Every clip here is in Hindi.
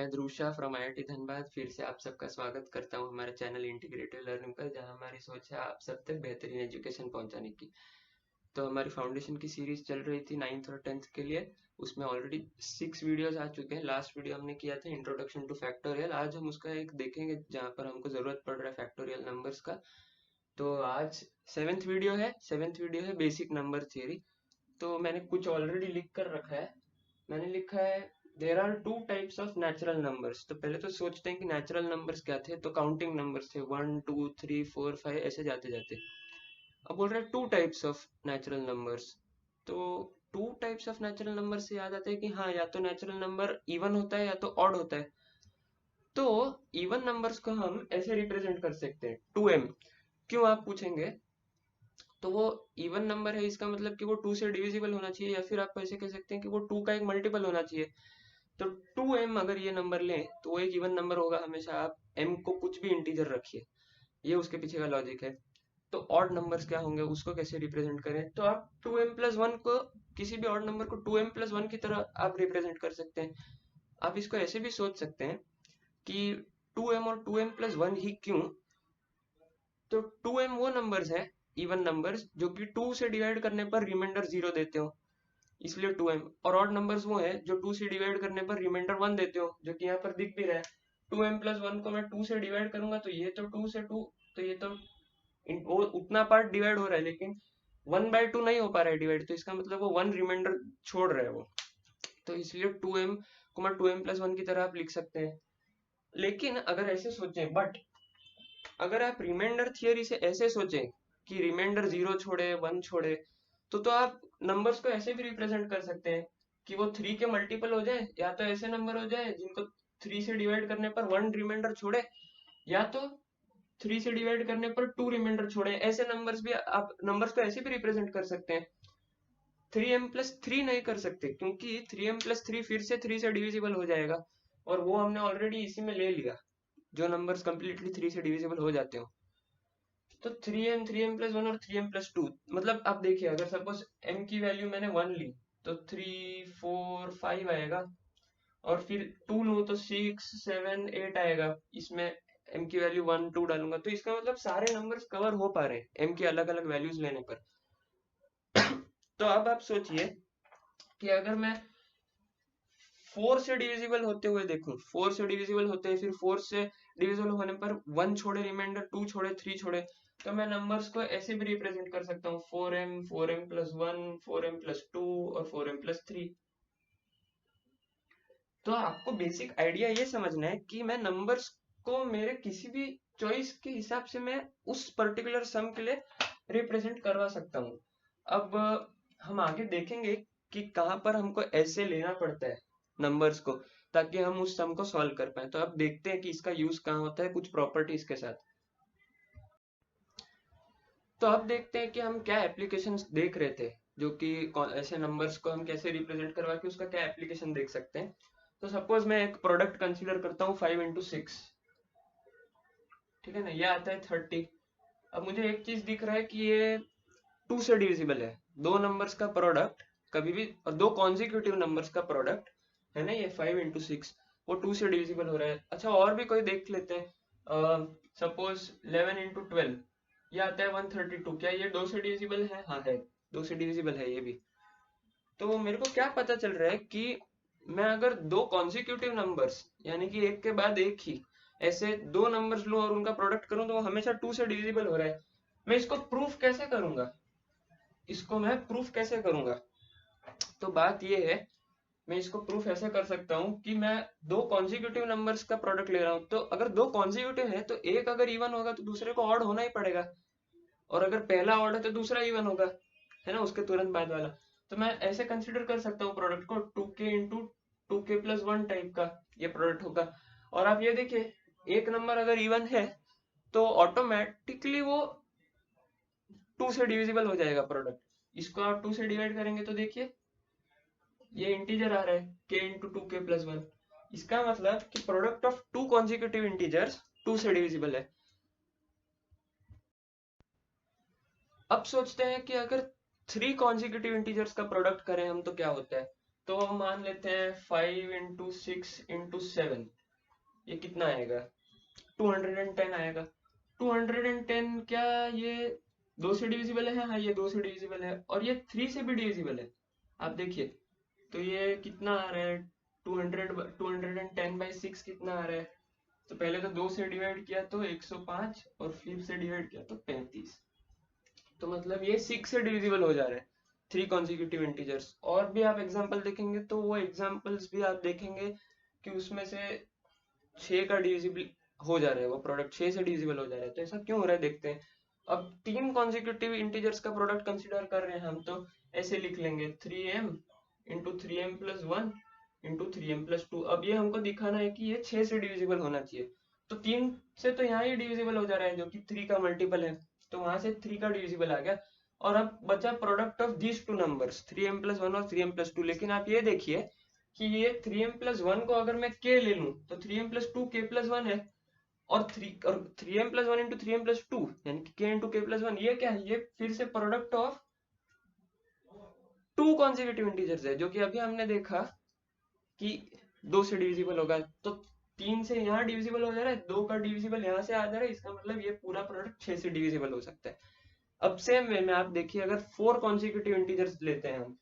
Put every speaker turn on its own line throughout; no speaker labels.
मैं ध्रुव शाह फ्रॉम IIT धनबाद फिर से आप सबका स्वागत करता हूं हमारे चैनल इंटीग्रेटेड लर्निंग पर, जहां हमारी सोच है आप सब तक बेहतरीन एजुकेशन पहुंचाने की। तो हमारी फाउंडेशन की सीरीज चल रही थी 9th और 10th के लिए। उसमें ऑलरेडी 6 वीडियोस आ चुके हैं। लास्ट वीडियो हमने किया था इंट्रोडक्शन टू फैक्टोरियल। आज हम उसका एक देखेंगे जहां पर हमको जरूरत पड़ रहा है फैक्टोरियल नंबर्स का। तो आज 7th वीडियो है बेसिक नंबर थियरी। तो मैंने कुछ ऑलरेडी लिख कर रखा है। मैंने लिखा है there are two types of natural numbers. तो पहले तो सोचते हैं कि नेचुरल नंबर्स क्या थे, तो काउंटिंग नंबर्स थे 1 2 3 4 5 ऐसे जाते जाते। अब बोल रहे हैं two types of natural numbers. तो two types of natural number से याद आता है कि हाँ, या तो नेचुरल नंबर इवन होता है या तो ऑड होता है। तो इवन नंबर्स को हम ऐसे रिप्रेजेंट कर सकते हैं 2m। क्यों आप पूछेंगे? तो वो इवन नंबर है, इसका मतलब कि वो 2 से डिविजिबल होना चाहिए, या फिर आप ऐसे कह सकते हैं कि वो 2 का एक मल्टीपल होना चाहिए। तो 2m अगर ये नंबर लें तो वो एक इवन नंबर होगा हमेशा। आप m को कुछ भी इंटीजर रखिए, ये उसके पीछे का लॉजिक है। तो ऑड नंबर्स क्या होंगे, उसको कैसे रिप्रेजेंट करें? तो आप 2m+1 को, किसी भी ऑड नंबर को 2m+1 की तरह आप रिप्रेजेंट कर सकते हैं। आप इसको ऐसे भी सोच सकते हैं कि 2m और 2m+1 ही क्यों? तो 2m वो नंबर्स है, इवन नंबर्स, जो कि 2 से डिवाइड करने पर रिमाइंडर 0 देते हो, इसलिए 2m। और ऑड नंबर्स वो है जो 2 से डिवाइड करने पर रिमाइंडर 1 देते हो, जो कि यहाँ पर दिख भी रहा है। 2m+1 को मैं 2 से डिवाइड करूंगा तो ये तो 2 से 2, तो ये तो वो उतना पार्ट डिवाइड हो रहा है, लेकिन 1/2 नहीं हो पा रहा है डिवाइड, तो इसका मतलब वो 1 रिमाइंडर छोड़ रहा है वो। तो इसलिए 2m को मैं 2m+1 की तरह आप लिख सकते हैं। लेकिन अगर ऐसे सोचें, बट अगर आप रिमाइंडर थियरी से ऐसे सोचें कि रिमाइंडर 0 छोड़े 1 छोड़े, तो आप नंबर्स को ऐसे भी रिप्रेजेंट कर सकते हैं कि वो 3 के मल्टीपल हो जाए, या तो ऐसे नंबर हो जाए जिनको 3 से डिवाइड करने पर 1 रिमाइंडर छोड़े, या तो 3 से डिवाइड करने पर 2 रिमाइंडर छोड़े। ऐसे नंबर्स भी आप नंबर्स को ऐसे भी रिप्रेजेंट कर सकते हैं। 3m+3 नहीं कर सकते, क्योंकि 3m+3 फिर से 3 से डिविजिबल हो जाएगा, और वो हमने ऑलरेडी इसी में ले लिया, जो नंबर्स कंप्लीटली 3 से डिविजिबल हो जाते हो। तो 3m 3m+1 और 3m+2, मतलब आप देखिए, अगर सपोज m की वैल्यू मैंने 1 ली तो 3 4 5 आएगा, और फिर 2 लूं तो 6 7 8 आएगा। इसमें m की वैल्यू 1 2 डालूंगा, तो इसका मतलब सारे नंबर्स कवर हो पा रहे हैं m की अलग अलग वैल्यूज लेने पर। तो अब आप सोचिए कि अगर मैं 4 से डिविजिबल होते हुए देखूं, 4 से डिविजिबल होते हैं, फिर 4 से डिविजिबल होने पर 1 छोड़े रिमाइंडर, 2 छोड़े 3 छोड़े, तो मैं नंबर्स को ऐसे भी रिप्रेजेंट कर सकता हूँ 4m 4m+1 4m+2 और 4m+3। तो आपको बेसिक आइडिया ये समझना है कि मैं नंबर्स को मेरे किसी भी चॉइस के हिसाब से मैं उस पर्टिकुलर सम के लिए रिप्रेजेंट करवा सकता हूँ। अब हम आगे देखेंगे कि कहाँ पर हमको ऐसे लेना पड़ता है नंबर्स को, ताकि हम उस सम को सॉल्व कर पाए। तो अब देखते हैं कि इसका यूज कहाँ होता है, कुछ प्रॉपर्टीज के साथ। तो अब देखते हैं कि हम क्या एप्लीकेशंस देख रहे थे, जो कि ऐसे नंबर्स को हम कैसे रिप्रेजेंट करवा के उसका क्या एप्लीकेशन देख सकते हैं। तो सपोज मैं एक प्रोडक्ट कंसीडर करता हूँ 5 × 6, ठीक है ना, ये आता है 30। अब मुझे एक चीज दिख रहा है कि ये 2 से डिविजिबल है, दो नंबर्स का प्रोडक्ट कभी भी, और दो कॉन्जिक्यूटिव नंबर्स का प्रोडक्ट है ना, ये 5 × 6, वो 2 से डिविजिबल हो रहा है। अच्छा, और भी कोई देख लेते हैं। सपोज 11 × 12, ये आता है 132, क्या ये 2 से डिविजिबल है? हाँ है, 2 से डिविजिबल है ये भी। तो मेरे को क्या पता चल रहा है कि मैं अगर दो कॉन्जिक्यूटिव नंबर्स, यानी कि एक के बाद एक ही ऐसे दो नंबर्स लूं और उनका प्रोडक्ट करूं, तो वो हमेशा 2 से डिविजिबल हो रहा है। मैं इसको प्रूफ कैसे करूंगा? इसको मैं प्रूफ कैसे करूंगा? तो बात ये है, मैं इसको प्रूफ ऐसे कर सकता हूँ कि मैं दो कॉन्जिक्यूटिव नंबर्स का प्रोडक्ट ले रहा हूँ। तो अगर दो कॉन्जिक्यूटिव है तो एक अगर इवन होगा तो दूसरे को ऑड होना ही पड़ेगा, और अगर पहला ऑड है तो दूसरा इवन होगा, है ना, उसके तुरंत बाद वाला। तो मैं ऐसे कंसिडर कर सकता हूँ प्रोडक्ट को 2k × 2k+1 टाइप का ये प्रोडक्ट होगा। और आप ये देखिए, एक नंबर अगर इवन है तो ऑटोमेटिकली वो 2 से डिविजिबल हो जाएगा प्रोडक्ट। इसको आप 2 से डिवाइड करेंगे तो देखिए ये इंटीजर आ रहा है k × 2k+1। इसका मतलब कि product of two consecutive integers 2 से डिविजिबल है। अब सोचते हैं कि अगर 3 कॉन्जिक्यूटिव इंटीजर्स का प्रोडक्ट करें हम तो क्या होता है। तो मान लेते हैं 5 × 6 × 7, ये कितना आएगा, 210 आएगा। 210 क्या ये 2 से डिविजिबल है? हाँ, ये 2 से डिविजिबल है और ये 3 से भी डिविजिबल है। आप देखिए तो ये कितना आ रहा है, 210/6 कितना आ रहा है? तो पहले तो 2 से डिवाइड किया तो 105 और फिर से डिवाइड किया तो 35। तो मतलब ये 6 से डिविजिबल हो जा रहा है, 3 कॉन्जिक्यूटिव इंटीजर्स। और भी आप एग्जांपल देखेंगे तो वो एग्जांपल्स भी आप देखेंगे कि उसमें से 6 का डिविजिबल हो जा रहा है, वो प्रोडक्ट 6 से डिविजिबल हो जा रहा है। तो ऐसा क्यों हो रहा है देखते हैं। अब 3 कॉन्जिक्यूटिव इंटीजर्स का प्रोडक्ट कंसीडर कर रहे हैं हम, तो ऐसे लिख लेंगे 3m into 3m+1 into 3m+2। अब ये हमको दिखाना है कि ये 6 से डिविजिबल होना चाहिए। तो 3 से तो यहाँ ही डिविजिबल हो जा रहा है जो कि 3 का मल्टीपल है, तो वहां से 3 का डिविजिबल आ गया। और अब बचा product of these two numbers 3m+1 और 3m+2। लेकिन आप ये देखिए कि ये 3m+1 को अगर मैं k ले लूं तो 3m+2 k+1 है, और 3m+1 इंटू 3m+2 यानी कि k इंटू k+1 ये क्या है, ये फिर से प्रोडक्ट ऑफ 2 कॉन्जिक्यूटिव इंटीजर्स है, जो कि अभी हमने देखा कि 2 से डिविजिबल होगा। तो 3 से यहाँ डिविजिबल हो जा रहा है, 2 का डिविजिबल यहाँ से आ जा रहा है, इसका मतलब ये पूरा प्रोडक्ट 6 से डिविजिबल हो सकता है। अब सेम वे में आप देखिए अगर 4 कॉन्जिक्यूटिव इंटीजर्स लेते हैं हम,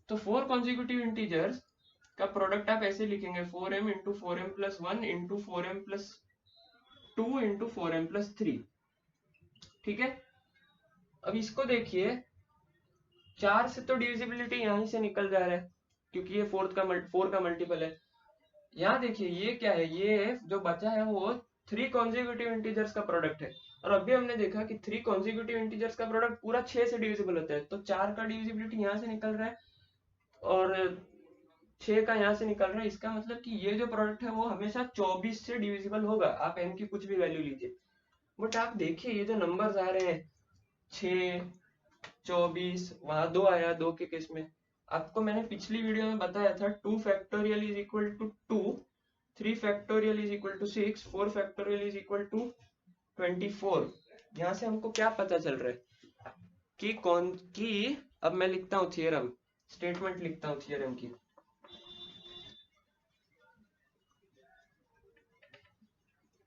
तो 4 कॉन्जिक्यूटिव इंटीजर्स का प्रोडक्ट आप ऐसे लिखेंगे 4m into 4m+1 into 4m+2 into 4m+3। ठीक है, अब इसको देखिए 4 से तो डिविजिबिलिटी यहीं से निकल जा रहा है क्योंकि ये 4 का मल्टीपल है। यहाँ देखिए ये क्या है, ये जो बचा है वो 3 कॉन्जिक्यूटिव इंटीजर्स का प्रोडक्ट है। और अभी हमने देखा कि 3 कॉन्जिक्यूटिव इंटीजर्स का प्रोडक्ट पूरा 6 से डिविजिबल होता है, तो 4 का डिविजिबिलिटी यहाँ से निकल रहा है और 6 का यहाँ से निकल रहा है। इसका मतलब कि ये जो प्रोडक्ट है वो हमेशा 24 से डिविजिबल होगा, आप n की कुछ भी वैल्यू लीजिए। बट आप देखिए ये जो नंबर्स आ रहे हैं 6, 24, वहां 2 आया, 2 के केस में आपको मैंने पिछली वीडियो में बताया था 2 factorial is equal to 2, 3 factorial is equal to 6, 4 factorial is equal to 24। यहाँ से हमको क्या पता चल रहा है कि अब मैं लिखता हूँ थियरम, स्टेटमेंट लिखता हूँ थियरम की।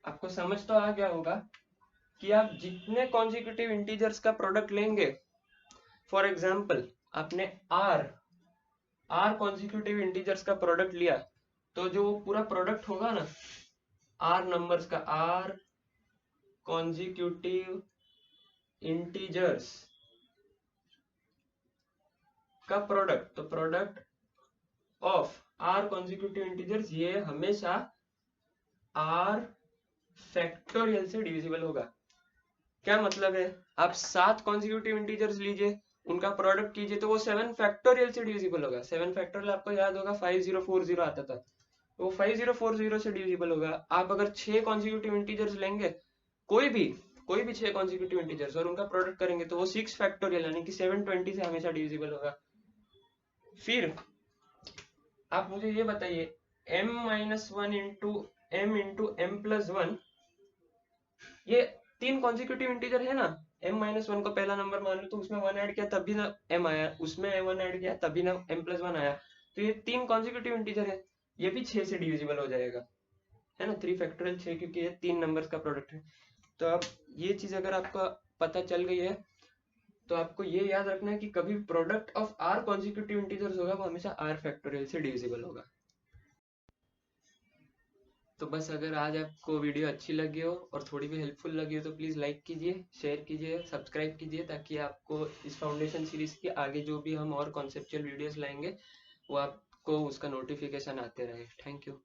आपको समझ तो आ गया होगा कि आप जितने कॉन्जिक्यूटिव इंटीजर्स का प्रोडक्ट लेंगे, फॉर एग्जाम्पल आपने आर कॉन्जिक्यूटिव इंटीजर्स का प्रोडक्ट लिया, तो जो पूरा प्रोडक्ट होगा ना आर नंबर्स का, आर कॉन्जिक्यूटिव इंटीजर्स का प्रोडक्ट, तो product of r consecutive integers ये हमेशा आर फैक्टोरियल से डिविजिबल होगा। क्या मतलब है, आप 7 कॉन्जिक्यूटिव इंटीजर्स लीजिए, उनका प्रोडक्ट कीजिए तो वो 7 फैक्टोरियल से डिविजिबल होगा। 7 फैक्टोरियल आपको याद होगा 5040 आता था, वो 5040 से डिविजिबल होगा। आप अगर 6 कॉन्जिक्यूटिव इंटीजर्स लेंगे, कोई भी 6 कॉन्जिक्यूटिव इंटीजर्स और उनका प्रोडक्ट करेंगे तो वो 6 फैक्टोरियल यानी कि 720 से हमेशा डिविजिबल होगा। फिर आप मुझे ये बताइए m-1 इंटू m+1, ये 3 कॉन्जिक्यूटिव इंटीजर है ना। m-1 को पहला नंबर मान लो तो उसमें 1 ऐड किया तभी ना m आया, उसमें 1 ऐड किया तभी ना m+1 आया। तो ये 3 कॉन्जिक्यूटिव इंटीजर है, ये भी 6 से डिविजिबल हो जाएगा, है ना। 3 फैक्टोरियल 6, क्योंकि ये 3 नंबर्स का प्रोडक्ट है। तो अब ये चीज अगर आपको पता चल गई है तो आपको ये याद रखना है कि कभी product of r consecutive integers होगा वो हमेशा आर फैक्टोरियल से डिविजिबल होगा। तो बस अगर आज आपको वीडियो अच्छी लगी हो और थोड़ी भी हेल्पफुल लगी हो तो प्लीज़ लाइक कीजिए, शेयर कीजिए, सब्सक्राइब कीजिए, ताकि आपको इस फाउंडेशन सीरीज के आगे जो भी हम और कॉन्सेप्चुअल वीडियोस लाएंगे वो आपको उसका नोटिफिकेशन आते रहे। Thank you.